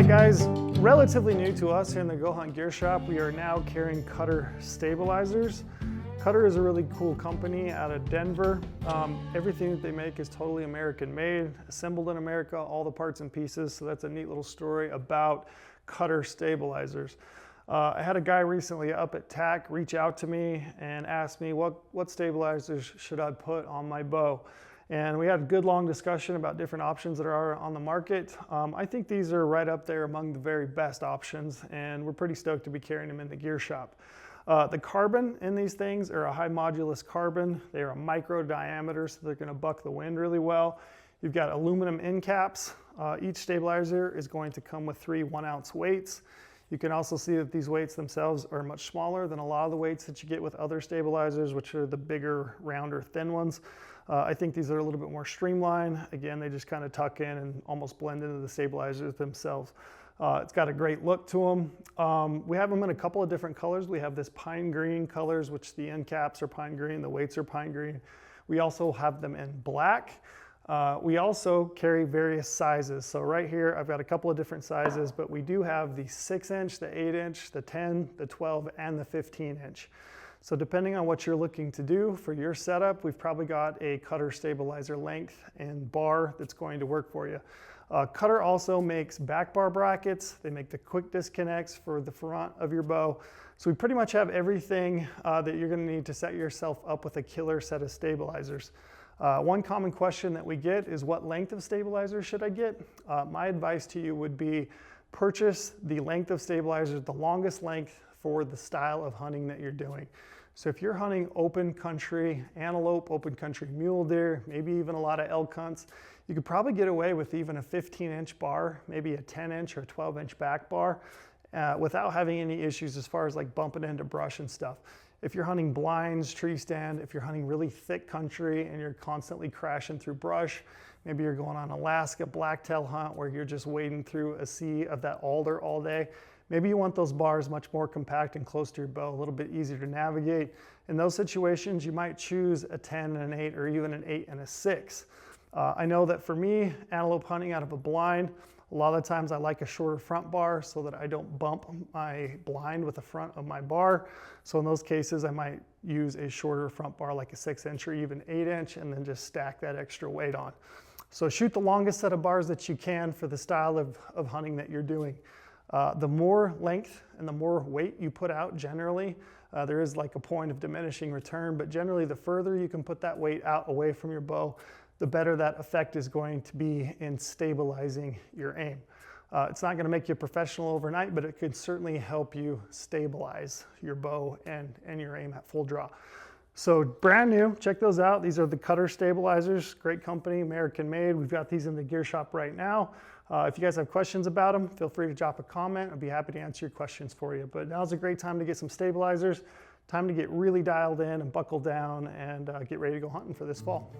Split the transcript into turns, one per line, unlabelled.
right, guys, relatively new to us here in the GOHUNT Gear Shop, we are now carrying Cutter stabilizers. Cutter is a really cool company out of Denver. Everything that they make is totally American made, assembled in America, all the parts and pieces. So that's a neat little story about Cutter stabilizers. I had a guy recently up at TAC reach out to me and ask me what stabilizers should I put on my bow. And we had a good long discussion about different options that are on the market. I think these are right up there among the very best options, and we're pretty stoked to be carrying them in the gear shop. The carbon in these things are a high modulus carbon. They are a micro diameter, so they're gonna buck the wind really well. You've got aluminum end caps. Each stabilizer is going to come with 3 1-ounce weights. You can also see that these weights themselves are much smaller than a lot of the weights that you get with other stabilizers, which are the bigger, rounder, thin ones. I think these are a little bit more streamlined. Again, they just kind of tuck in and almost blend into the stabilizers themselves. It's got a great look to them. We have them in a couple of different colors. We have this pine green colors, which the end caps are pine green, the weights are pine green. We also have them in black. We also carry various sizes. So right here, I've got a couple of different sizes, but we do have the 6-inch, the 8-inch, the 10, the 12, and the 15-inch. So depending on what you're looking to do for your setup, we've probably got a Cutter stabilizer length and bar that's going to work for you. Cutter also makes back bar brackets. They make the quick disconnects for the front of your bow. So we pretty much have everything that you're gonna need to set yourself up with a killer set of stabilizers. One common question that we get is, what length of stabilizer should I get? My advice to you would be purchase the length of stabilizers, the longest length for the style of hunting that you're doing. So if you're hunting open country antelope, open country mule deer, maybe even a lot of elk hunts, you could probably get away with even a 15-inch bar, maybe a 10-inch or 12-inch back bar without having any issues as far as like bumping into brush and stuff. If you're hunting blinds, tree stand, if you're hunting really thick country and you're constantly crashing through brush, maybe you're going on Alaska blacktail hunt where you're just wading through a sea of that alder all day, maybe you want those bars much more compact and close to your bow, a little bit easier to navigate. In those situations, you might choose a 10 and an 8 or even an 8 and a 6. I know that for me, antelope hunting out of a blind, a lot of the times I like a shorter front bar so that I don't bump my blind with the front of my bar. So in those cases, I might use a shorter front bar like a 6-inch or even 8-inch and then just stack that extra weight on. So shoot the longest set of bars that you can for the style of hunting that you're doing. The more length and the more weight you put out generally, there is like a point of diminishing return, but generally the further you can put that weight out away from your bow, the better that effect is going to be in stabilizing your aim. It's not going to make you a professional overnight, but it could certainly help you stabilize your bow and your aim at full draw. So brand new, check those out. These are the Cutter stabilizers, great company, American made. We've got these in the gear shop right now. If you guys have questions about them, feel free to drop a comment. I'd be happy to answer your questions for you. But now's a great time to get some stabilizers, time to get really dialed in and buckled down and get ready to go hunting for this fall.